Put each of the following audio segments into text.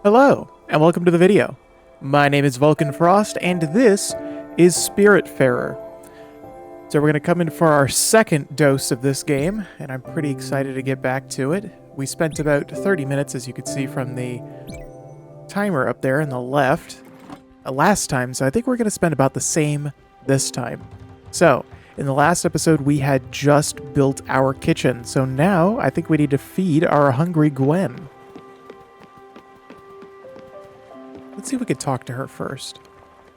Hello, and welcome to the video. My name is Vulcan Frost, and this is Spiritfarer. So we're going to come in for our second dose of this game, and I'm pretty excited to get back to it. We spent about 30 minutes, as you can see from the timer up there on the left, last time, so I think we're going to spend about the same this time. So, in the last episode, we had just built our kitchen, so now I think we need to feed our hungry Gwen. Let's see if we could talk to her first.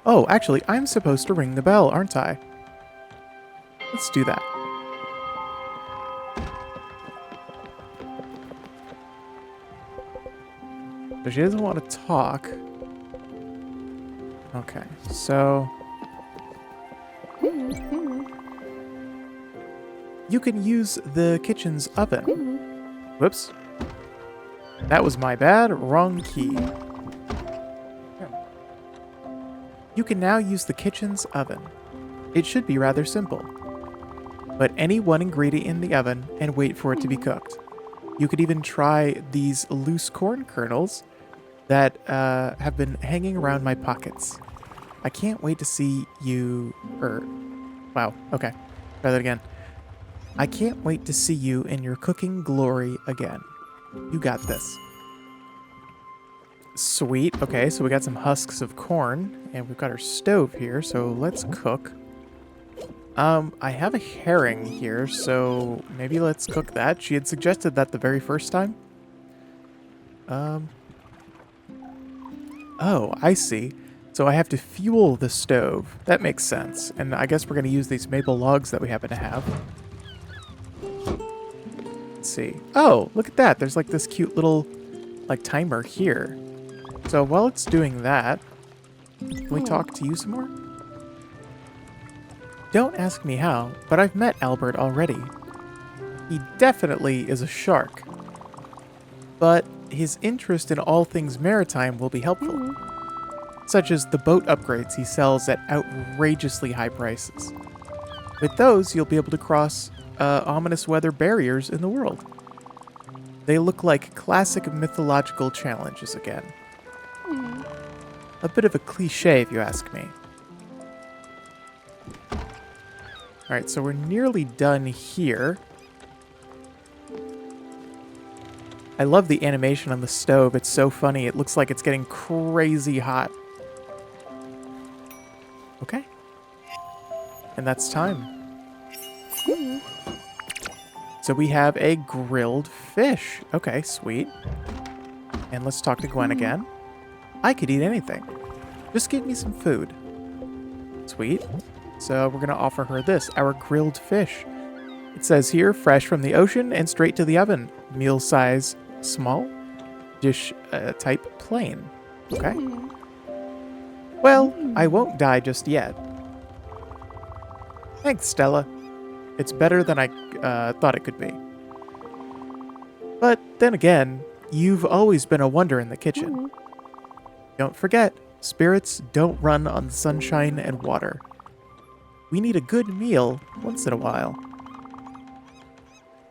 Oh, actually, I'm supposed to ring the bell, aren't I? Let's do that. So she doesn't want to talk. Okay, so... You can use the kitchen's oven. Whoops. That was my bad. Wrong key. You can now use the kitchen's oven. It should be rather simple. Put any one ingredient in the oven and wait for it to be cooked. You could even try these loose corn kernels that have been hanging around my pockets. I can't wait to see you... Wow, okay. Try that again. I can't wait to see you in your cooking glory again. You got this. Sweet. Okay, so we got some husks of corn, and we've got our stove here, so let's cook. I have a herring here, so maybe let's cook that. She had suggested that the very first time. Oh, I see. So I have to fuel the stove. That makes sense. And I guess we're going to use these maple logs that we happen to have. Let's see. Oh, look at that. There's like this cute little timer here. So while it's doing that, can we talk to you some more? Don't ask me how, but I've met Albert already. He definitely is a shark. But his interest in all things maritime will be helpful, such as the boat upgrades he sells at outrageously high prices. With those, you'll be able to cross ominous weather barriers in the world. They look like classic mythological challenges again. A bit of a cliche, if you ask me. Alright, so we're nearly done here. I love the animation on the stove. It's so funny. It looks like it's getting crazy hot. Okay. And that's time. So we have a grilled fish. Okay, sweet. And let's talk to Gwen again. I could eat anything. Just give me some food. Sweet. So we're going to offer her this, our grilled fish. It says here, fresh from the ocean and straight to the oven. Meal size, small. Dish type, plain. Okay. Well, I won't die just yet. Thanks, Stella. It's better than I thought it could be. But then again, you've always been a wonder in the kitchen. Don't forget, spirits don't run on sunshine and water. We need a good meal once in a while.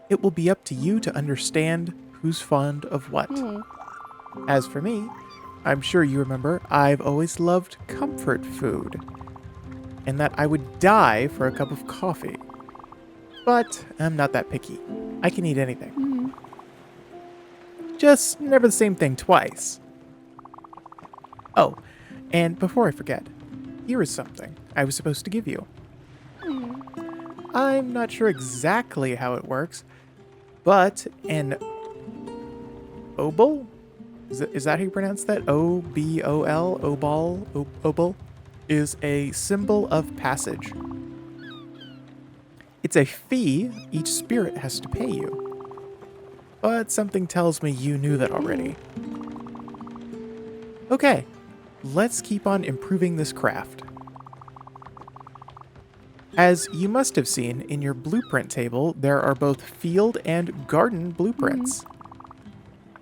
It will be up to you to understand who's fond of what. As for me, I'm sure you remember I've always loved comfort food, and that I would die for a cup of coffee. But I'm not that picky. I can eat anything. Just never the same thing twice. Oh, and before I forget, here is something I was supposed to give you. I'm not sure exactly how it works, but an obol? Is that how you pronounce that? O-B-O-L? Obol? Obol? Is a symbol of passage. It's a fee each spirit has to pay you. But something tells me you knew that already. Okay. Let's keep on improving this craft. As you must have seen in your blueprint table, there are both field and garden blueprints,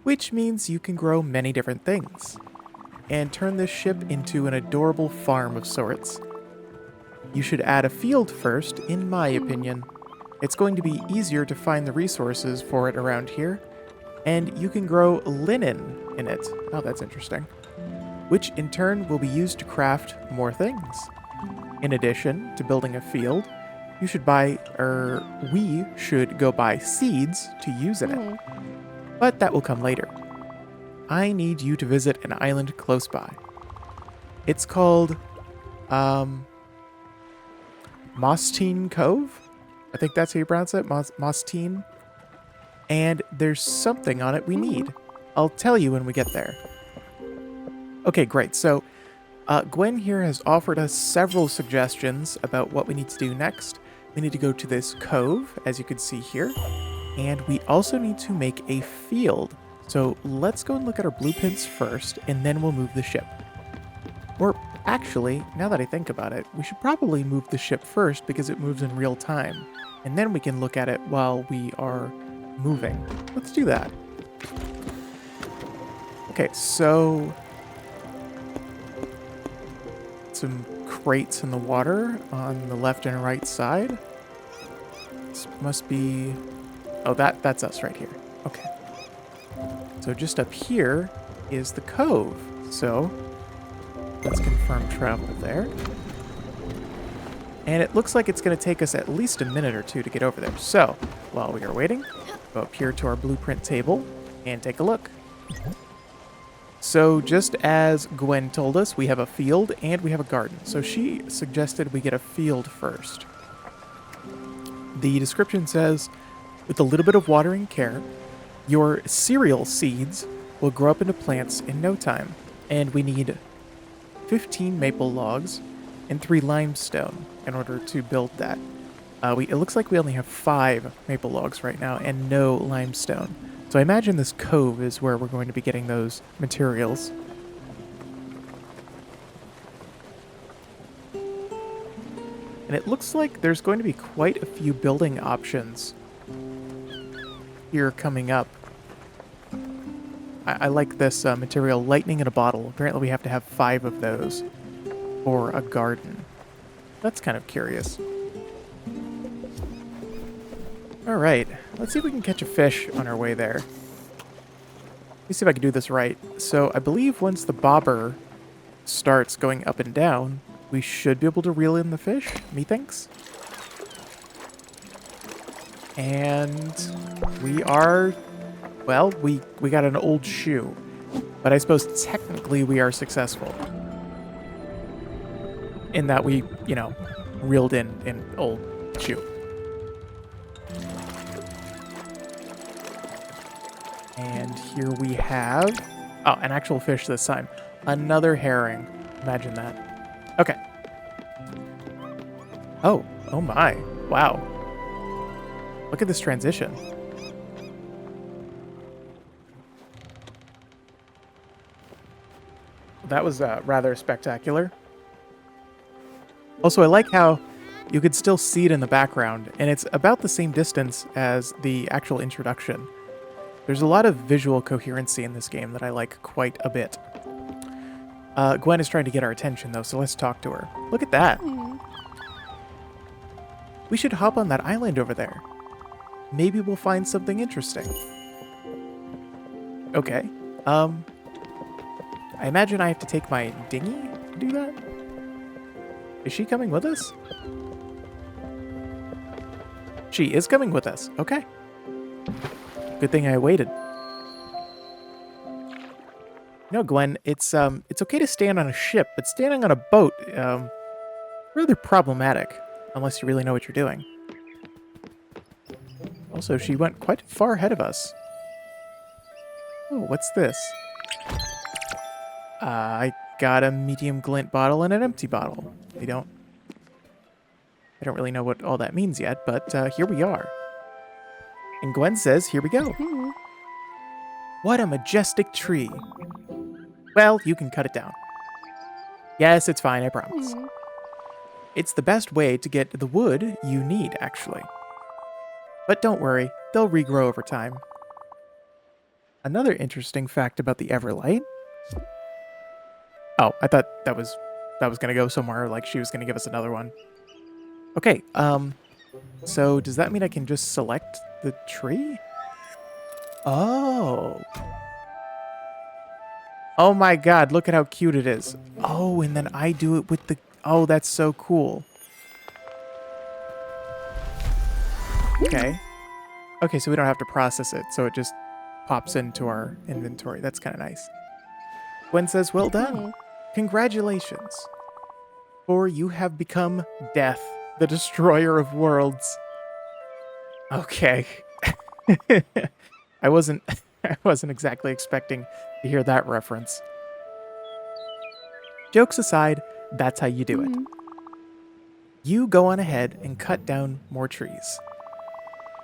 which means you can grow many different things and turn this ship into an adorable farm of sorts. You should add a field first, in my opinion. It's going to be easier to find the resources for it around here, and you can grow linen in it. Oh, that's interesting. Which in turn will be used to craft more things. In addition to building a field, you should buy, or we should go buy seeds to use in it. But that will come later. I need you to visit an island close by. It's called, Mostine Cove? I think that's how you pronounce it, Mostine. And there's something on it we need. I'll tell you when we get there. Okay, great. So, Gwen here has offered us several suggestions about what we need to do next. We need to go to this cove, as you can see here. And we also need to make a field. So let's go and look at our blueprints first, and then we'll move the ship. Or actually, now that I think about it, we should probably move the ship first because it moves in real time. And then we can look at it while we are moving. Let's do that. Okay, so some crates in the water on the left and right side. This must be... Oh, that's us right here. Okay. So just up here is the cove. So let's confirm travel there. And it looks like it's going to take us at least a minute or two to get over there. So while we are waiting, go up here to our blueprint table and take a look. So just as Gwen told us, we have a field and we have a garden. So she suggested we get a field first. The description says, with a little bit of water and care, your cereal seeds will grow up into plants in no time. And we need 15 maple logs and 3 limestone in order to build that. It looks like we only have 5 maple logs right now and no limestone. So I imagine this cove is where we're going to be getting those materials. And it looks like there's going to be quite a few building options here coming up. I like this material, lightning in a bottle. Apparently we have to have 5 of those for a garden. That's kind of curious. Alright, let's see if we can catch a fish on our way there. Let me see if I can do this right. So I believe once the bobber starts going up and down, we should be able to reel in the fish, methinks. And we are, well, we got an old shoe. But I suppose technically we are successful. In that we, you know, reeled in an old shoe. And here we have... Oh, an actual fish this time. Another herring. Imagine that. Okay. Oh. Oh my. Wow. Look at this transition. That was rather spectacular. Also, I like how you could still see it in the background, and it's about the same distance as the actual introduction. There's a lot of visual coherency in this game that I like quite a bit. Gwen is trying to get our attention, though, so let's talk to her. Look at that. We should hop on that island over there. Maybe we'll find something interesting. Okay. I imagine I have to take my dinghy to do that? Is she coming with us? She is coming with us. Okay. Good thing I waited. No, Gwen, it's okay to stand on a ship, but standing on a boat, rather problematic, unless you really know what you're doing. Also, she went quite far ahead of us. Oh, what's this? I got a medium glint bottle and an empty bottle. I don't really know what all that means yet, but here we are. And Gwen says, here we go. What a majestic tree. Well, you can cut it down. Yes, it's fine, I promise. It's the best way to get the wood you need, actually. But don't worry, they'll regrow over time. Another interesting fact about the Everlight. Oh, I thought that was gonna go somewhere, like she was gonna give us another one. Okay, so does that mean I can just select the tree? Oh. Oh my god, look at how cute it is. Oh, and then I do it with the... Oh, that's so cool. Okay. Okay, so we don't have to process it, so it just pops into our inventory. That's kind of nice. Gwen says, well done. Congratulations. For you have become Death, the destroyer of worlds. Okay. I wasn't I wasn't exactly expecting to hear that reference. Jokes aside, that's how you do it. You go on ahead and cut down more trees.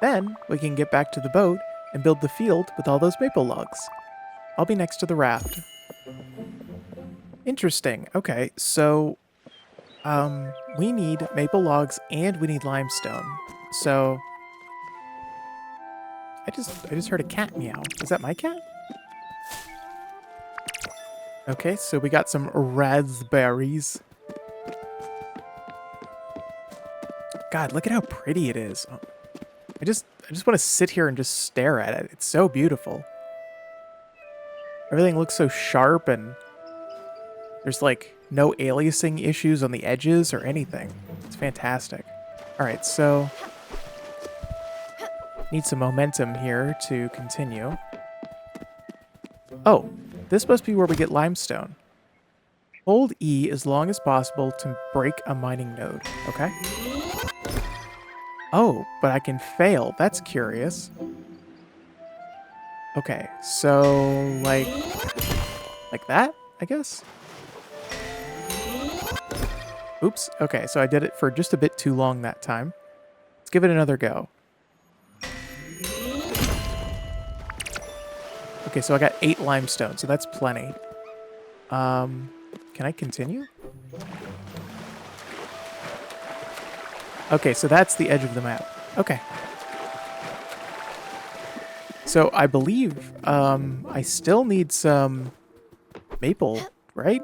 Then we can get back to the boat and build the field with all those maple logs. I'll be next to the raft. Interesting. Okay, so we need maple logs and we need limestone. So I just heard a cat meow. Is that my cat? Okay, so we got some raspberries. God, look at how pretty it is. Oh, I just want to sit here and just stare at it. It's so beautiful. Everything looks so sharp and there's like no aliasing issues on the edges or anything. It's fantastic. All right, so need some momentum here to continue. Oh, this must be where we get limestone. Hold E as long as possible to break a mining node. Okay. Oh, but I can fail. That's curious. Okay, so like that, I guess? Oops. Okay, so I did it for just a bit too long that time. Let's give it another go. Okay, so I got 8 limestone, so that's plenty. Can I continue? Okay, so that's the edge of the map. Okay. So I believe I still need some maple, right?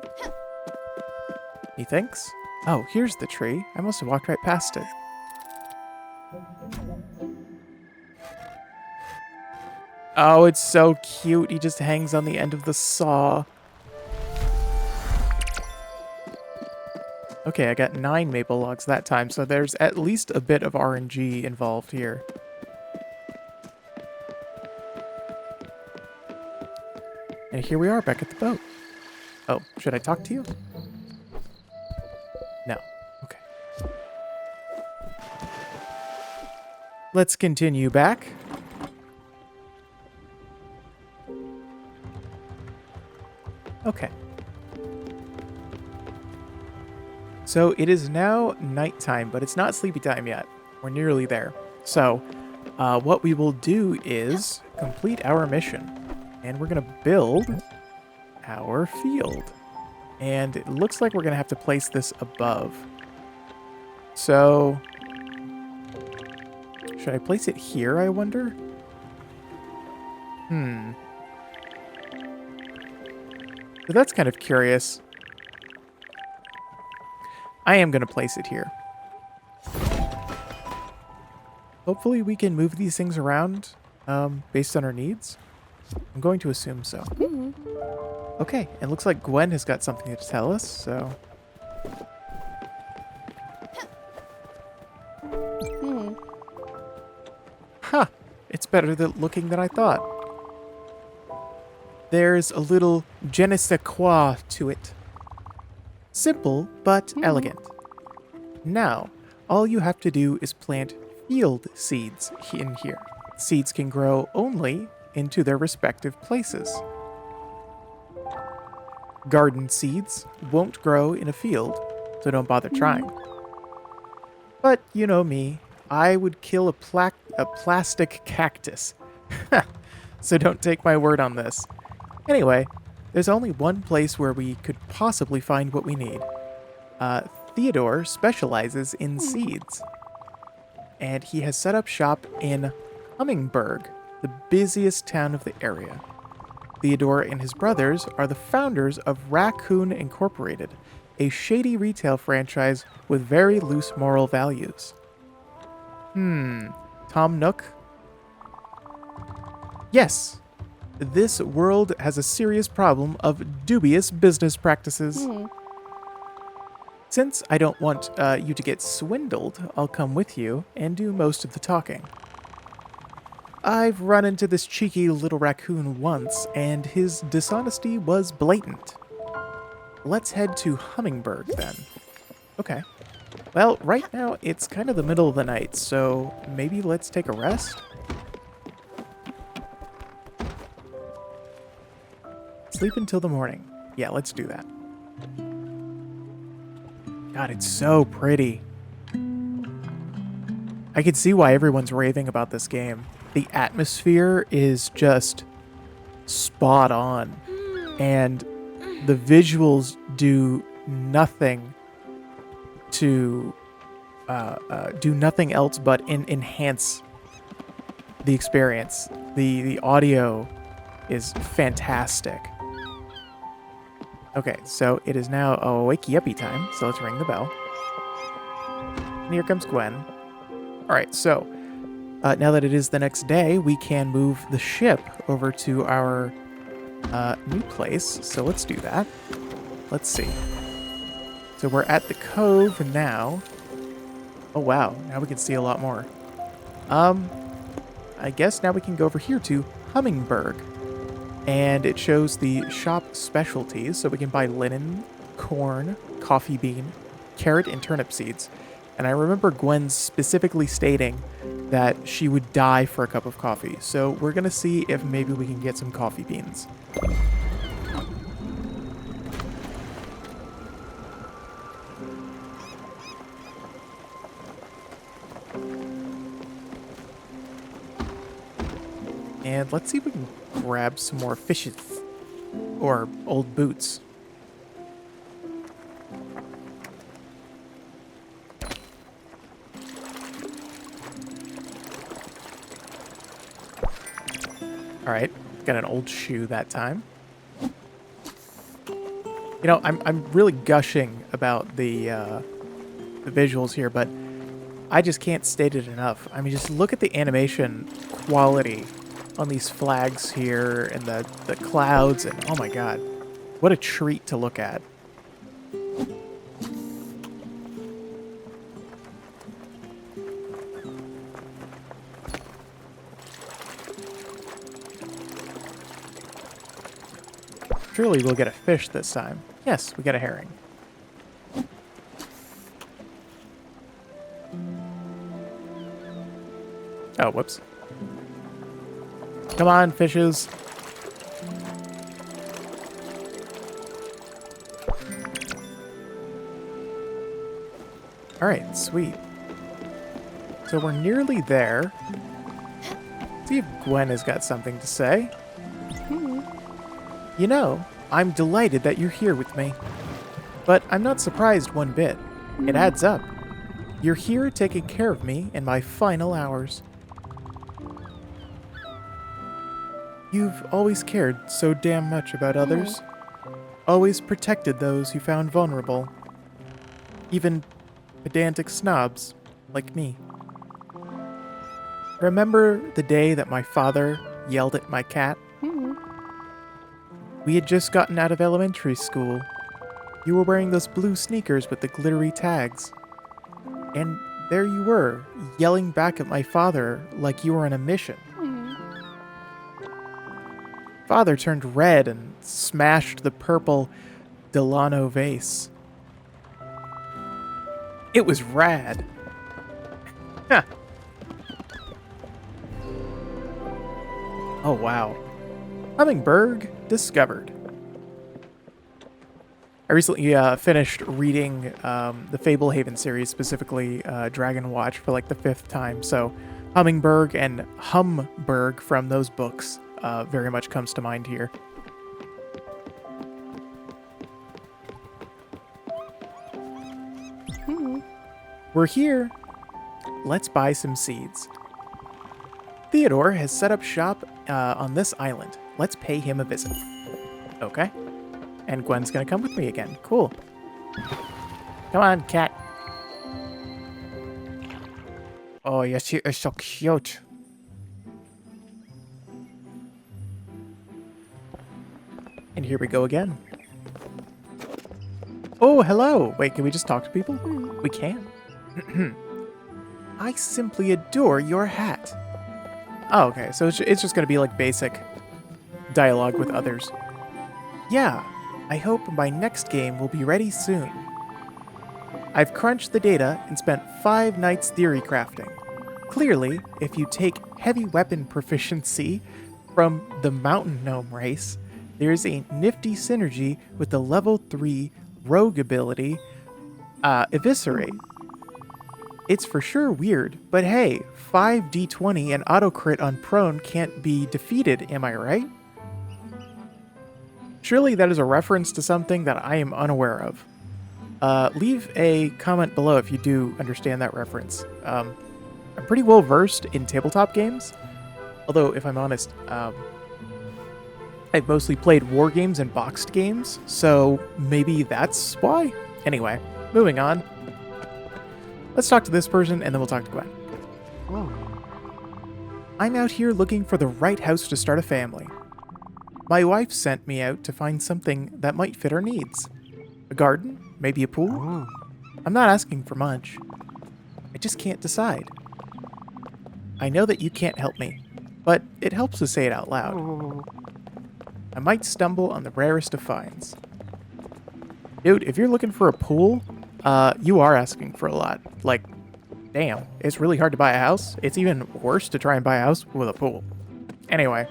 Methinks? Oh, here's the tree. I must have walked right past it. Oh, it's so cute. He just hangs on the end of the saw. Okay, I got 9 maple logs that time, so there's at least a bit of RNG involved here. And here we are back at the boat. Oh, should I talk to you? No. Okay. Let's continue back. Okay. So it is now nighttime, but it's not sleepy time yet. We're nearly there. So what we will do is complete our mission. And we're going to build our field. And it looks like we're going to have to place this above. So should I place it here, I wonder? So that's kind of curious. I am going to place it here. Hopefully we can move these things around based on our needs. I'm going to assume so. Okay, it looks like Gwen has got something to tell us, so... Huh, it's better looking than I thought. There's a little je ne sais quoi to it. Simple, but elegant. Now, all you have to do is plant field seeds in here. Seeds can grow only into their respective places. Garden seeds won't grow in a field, so don't bother trying. But you know me, I would kill a plastic cactus. So don't take my word on this. Anyway, there's only one place where we could possibly find what we need. Theodore specializes in seeds. And he has set up shop in Hummingburg, the busiest town of the area. Theodore and his brothers are the founders of Raccoon Incorporated, a shady retail franchise with very loose moral values. Tom Nook? Yes. this world has a serious problem of dubious business practices. Since I don't want you to get swindled, I'll come with you and do most of the talking. I've run into this cheeky little raccoon once, and his dishonesty was blatant. Let's head to Hummingberg, then. Okay. Well, right now, it's kind of the middle of the night, so maybe let's take a rest? Sleep until the morning. Yeah, let's do that. God, it's so pretty. I can see why everyone's raving about this game. The atmosphere is just spot on, and the visuals do nothing to do nothing else but enhance the experience. The audio is fantastic. Okay, so it is now wakey uppy time, so let's ring the bell. And here comes Gwen. Alright, so now that it is the next day, we can move the ship over to our new place. So let's do that. Let's see. So we're at the cove now. Oh wow, now we can see a lot more. I guess now we can go over here to Hummingberg. And it shows the shop specialties, so we can buy linen, corn, coffee bean, carrot, and turnip seeds. And I remember Gwen specifically stating that she would die for a cup of coffee. So we're going to see if maybe we can get some coffee beans. And let's see if we can grab some more fishes. Or old boots. Alright, got an old shoe that time. You know, I'm really gushing about the visuals here, but I just can't state it enough. I mean, just look at the animation quality on these flags here and the clouds, and oh my god, what a treat to look at. Surely we'll get a fish this time. Yes, we got a herring. Oh, whoops. Come on, fishes. Alright, sweet. So we're nearly there. Let's see if Gwen has got something to say. You know, I'm delighted that you're here with me. But I'm not surprised one bit. It adds up. You're here taking care of me in my final hours. You've always cared so damn much about others. Always protected those you found vulnerable. Even pedantic snobs like me. Remember the day that my father yelled at my cat? We had just gotten out of elementary school. You were wearing those blue sneakers with the glittery tags. And there you were, yelling back at my father like you were on a mission. Father turned red and smashed the purple Delano vase. It was rad. Oh, wow. Hummingberg discovered. I recently finished reading the Fablehaven series, specifically Dragon Watch, for like the 5th time. So Hummingberg and Humberg from those books very much comes to mind here. We're here. Let's buy some seeds. Theodore has set up shop on this island. Let's pay him a visit. Okay. And Gwen's gonna come with me again. Cool. Come on, cat. Oh, yes, she is so cute. おー、よし、よし、よし、よし。Alright, うん。 sweet. So we're nearly there. See if Gwen has got something to say. And here we go again. Oh, hello! Wait, can we just talk to people? We can. I simply adore your hat. Oh, okay, so it's just gonna be like basic dialogue with others. Yeah, I hope my next game will be ready soon. I've crunched the data and spent 5 nights theory crafting. Clearly, if you take heavy weapon proficiency from the Mountain Gnome race, there's a nifty synergy with the level 3 rogue ability, Eviscerate. It's for sure weird, but hey, 5d20 and auto crit on prone can't be defeated, am I right? Surely that is a reference to something that I am unaware of. Leave a comment below if you do understand that reference. I'm pretty well versed in tabletop games, although if I'm honest, I've mostly played war games and boxed games, so maybe that's why? Anyway, moving on. Let's talk to this person and then we'll talk to Gwen. Oh. I'm out here looking for the right house to start a family. My wife sent me out to find something that might fit our needs. A garden? Maybe a pool? Oh. I'm not asking for much. I just can't decide. I know that you can't help me, but it helps to say it out loud. Oh. I might stumble on the rarest of finds. Dude, if you're looking for a pool, you are asking for a lot. Like, damn, it's really hard to buy a house. It's even worse to try and buy a house with a pool. Anyway.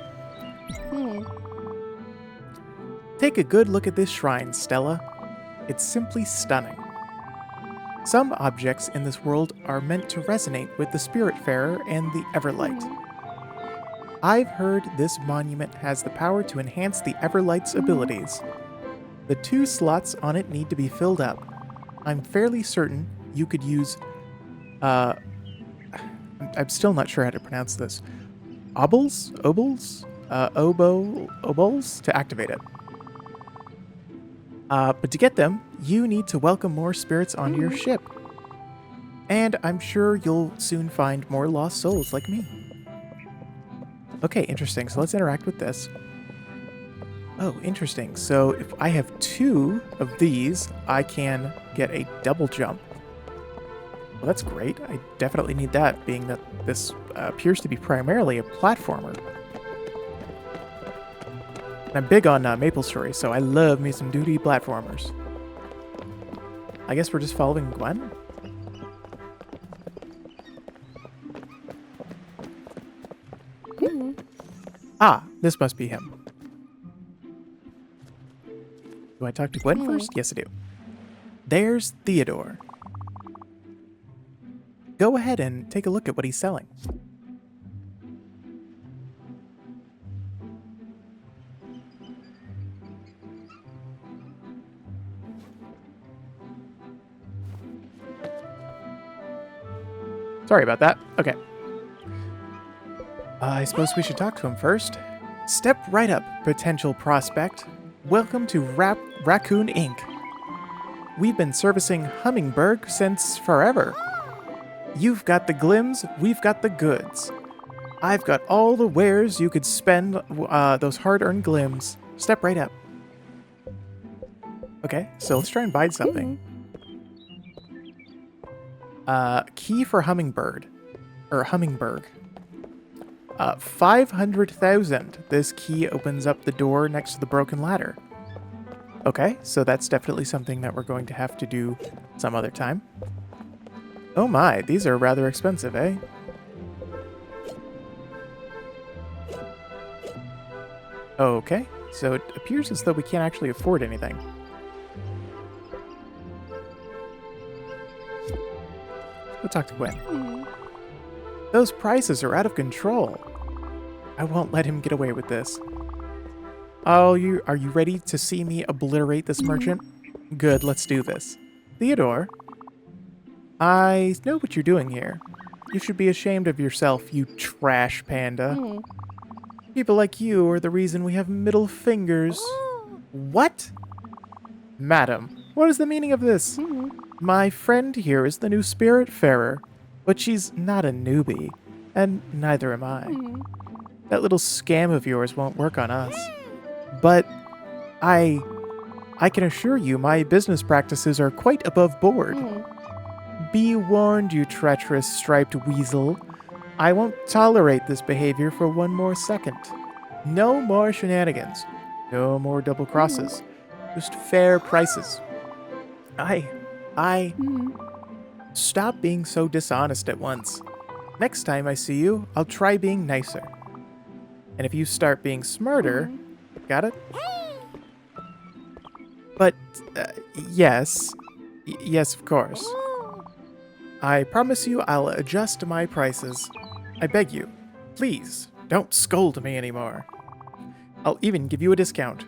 Take a good look at this shrine, Stella. It's simply stunning. Some objects in this world are meant to resonate with the Spiritfarer and the Everlight. I've heard this monument has the power to enhance the Everlight's abilities. The 2 slots on it need to be filled up. I'm fairly certain you could use, I'm still not sure how to pronounce this, obols to activate it. But to get them, you need to welcome more spirits onto your ship. And I'm sure you'll soon find more lost souls like me. Okay, interesting. So let's interact with this. Oh, interesting. So if I have 2 of these, I can get a double jump. Well, that's great. I definitely need that, being that this appears to be primarily a platformer. And I'm big on MapleStory, so I love me some duty platformers. I guess we're just following Gwen? Ah, this must be him. Do I talk to Gwen first? Yes, I do. There's Theodore. Go ahead and take a look at what he's selling. Sorry about that. Okay. I suppose we should talk to him first. Step right up, potential prospect. Welcome to Raccoon Inc. We've been servicing Hummingbird since forever. You've got the glims, we've got the goods. I've got all the wares you could spend those hard-earned glims. Step right up. Okay, so let's try and buy something. Key for Hummingbird. Or Hummingberg. 500,000. This key opens up the door next to the broken ladder. Okay, so that's definitely something that we're going to have to do some other time. Oh my, these are rather expensive, eh? Okay, so it appears as though we can't actually afford anything. We'll talk to Gwen. Those prices are out of control. I won't let him get away with this. Oh, are you ready to see me obliterate this merchant? Good, let's do this. Theodore, I know what you're doing here. You should be ashamed of yourself, you trash panda. People like you are the reason we have middle fingers. What? Madam, what is the meaning of this? My friend here is the new Spiritfarer, but she's not a newbie, and neither am I. That little scam of yours won't work on us. But I can assure you my business practices are quite above board. Be warned, you treacherous striped weasel. I won't tolerate this behavior for one more second. No more shenanigans. No more double crosses. Just fair prices. I... Stop being so dishonest at once. Next time I see you, I'll try being nicer. And if you start being smarter... Got it? But, yes. Yes, of course. I promise you I'll adjust my prices. I beg you, please, don't scold me anymore. I'll even give you a discount.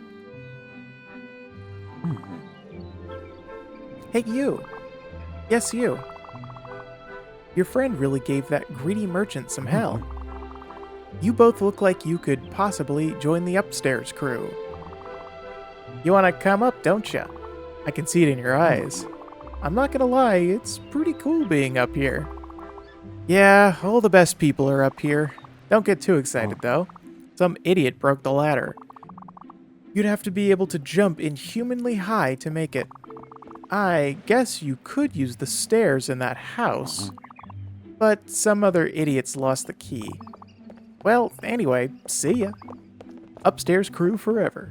Hey, you. Yes, you. Your friend really gave that greedy merchant some hell. You both look like you could possibly join the upstairs crew. You want to come up, don't you? I can see it in your eyes. I'm not gonna lie, it's pretty cool being up here. Yeah, all the best people are up here. Don't get too excited, though. Some idiot broke the ladder. You'd have to be able to jump inhumanly high to make it. I guess you could use the stairs in that house, but some other idiots lost the key. Well, anyway, see ya. Upstairs crew forever.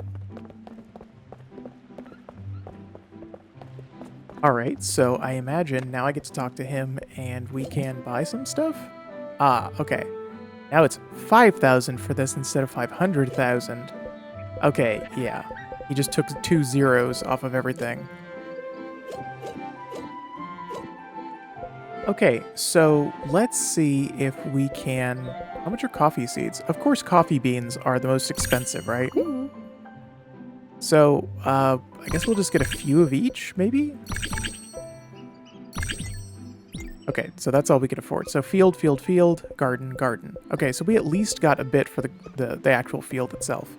Alright, so I imagine now I get to talk to him and we can buy some stuff? Ah, okay. Now it's 5,000 for this instead of 500,000. Okay, yeah. He just took 2 zeros off of everything. Okay, so let's see if we can... How much are coffee seeds? Of course coffee beans are the most expensive, right? So, I guess we'll just get a few of each, maybe? Okay, so that's all we can afford. So field, field, field, garden, garden. Okay, so we at least got a bit for the actual field itself.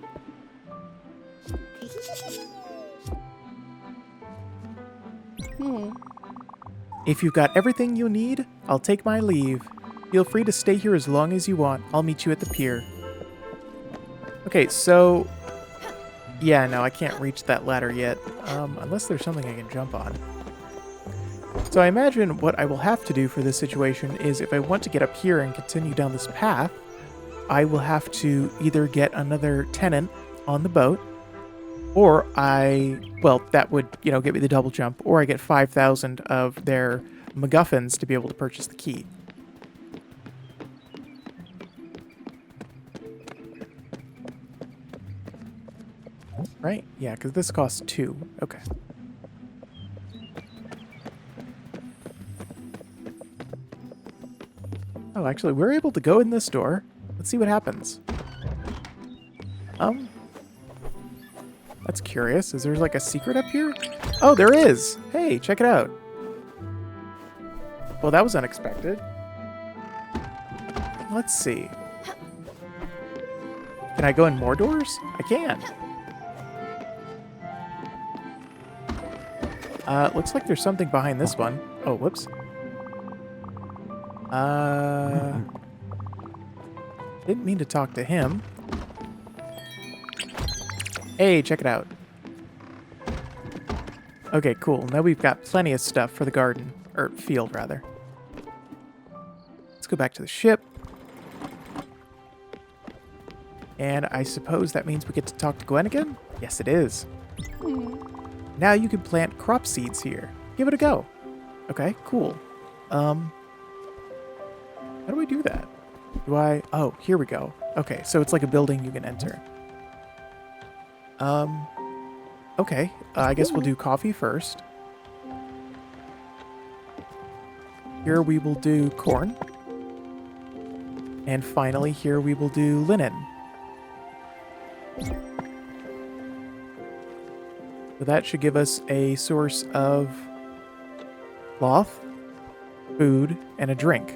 If you've got everything you need, I'll take my leave. Feel free to stay here as long as you want. I'll meet you at the pier. Okay, so... Yeah, no, I can't reach that ladder yet, unless there's something I can jump on. So I imagine what I will have to do for this situation is if I want to get up here and continue down this path, I will have to either get another tenant on the boat, or well, that would, you know, get me the double jump, or I get 5,000 of their MacGuffins to be able to purchase the key. Right? Yeah, because this costs 2. Okay. Oh, actually, we're able to go in this door. Let's see what happens. That's curious. Is there like a secret up here? Oh, there is! Hey, check it out. Well, that was unexpected. Let's see. Can I go in more doors? I can. Looks like there's something behind this one. Oh, whoops. Didn't mean to talk to him. Hey, check it out. Okay, cool. Now we've got plenty of stuff for the garden. Or field, rather. Let's go back to the ship. And I suppose that means we get to talk to Gwen again? Yes, it is. Now you can plant crop seeds here. Give it a go. Okay, cool. How do I do that? Do I... Oh, here we go. Okay, so it's like a building you can enter. Okay. I guess we'll do coffee first. Here we will do corn. And finally, here we will do linen. So that should give us a source of cloth, food, and a drink.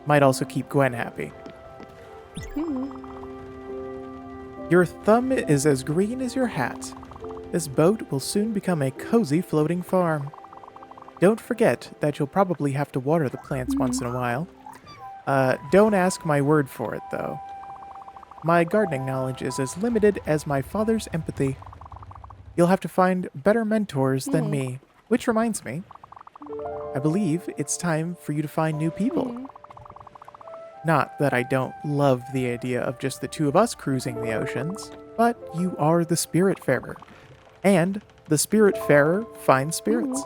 Might also keep Gwen happy. Your thumb is as green as your hat. This boat will soon become a cozy floating farm. Don't forget that you'll probably have to water the plants once in a while. Don't ask my word for it, though. My gardening knowledge is as limited as my father's empathy. You'll have to find better mentors than me. Which reminds me, I believe it's time for you to find new people. Not that I don't love the idea of just the two of us cruising the oceans, but you are the Spiritfarer. And the Spiritfarer finds spirits.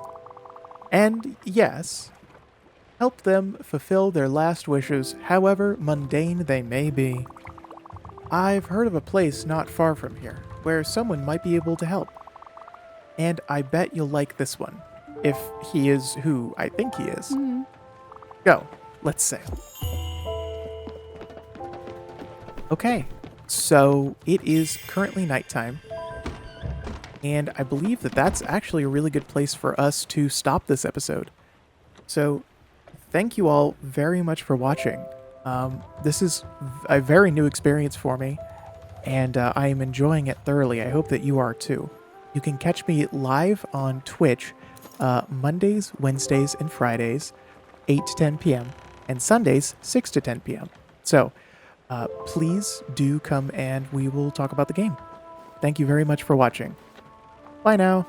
And yes, help them fulfill their last wishes, however mundane they may be. I've heard of a place not far from here, where someone might be able to help. And I bet you'll like this one, if he is who I think he is. Go, let's sail. Okay, so it is currently nighttime, and I believe that that's actually a really good place for us to stop this episode. So, thank you all very much for watching. This is a very new experience for me, and I am enjoying it thoroughly. I hope that you are too. You can catch me live on Twitch Mondays, Wednesdays, and Fridays, 8 to 10 p.m., and Sundays, 6 to 10 p.m. So, please do come and we will talk about the game. Thank you very much for watching. Bye now.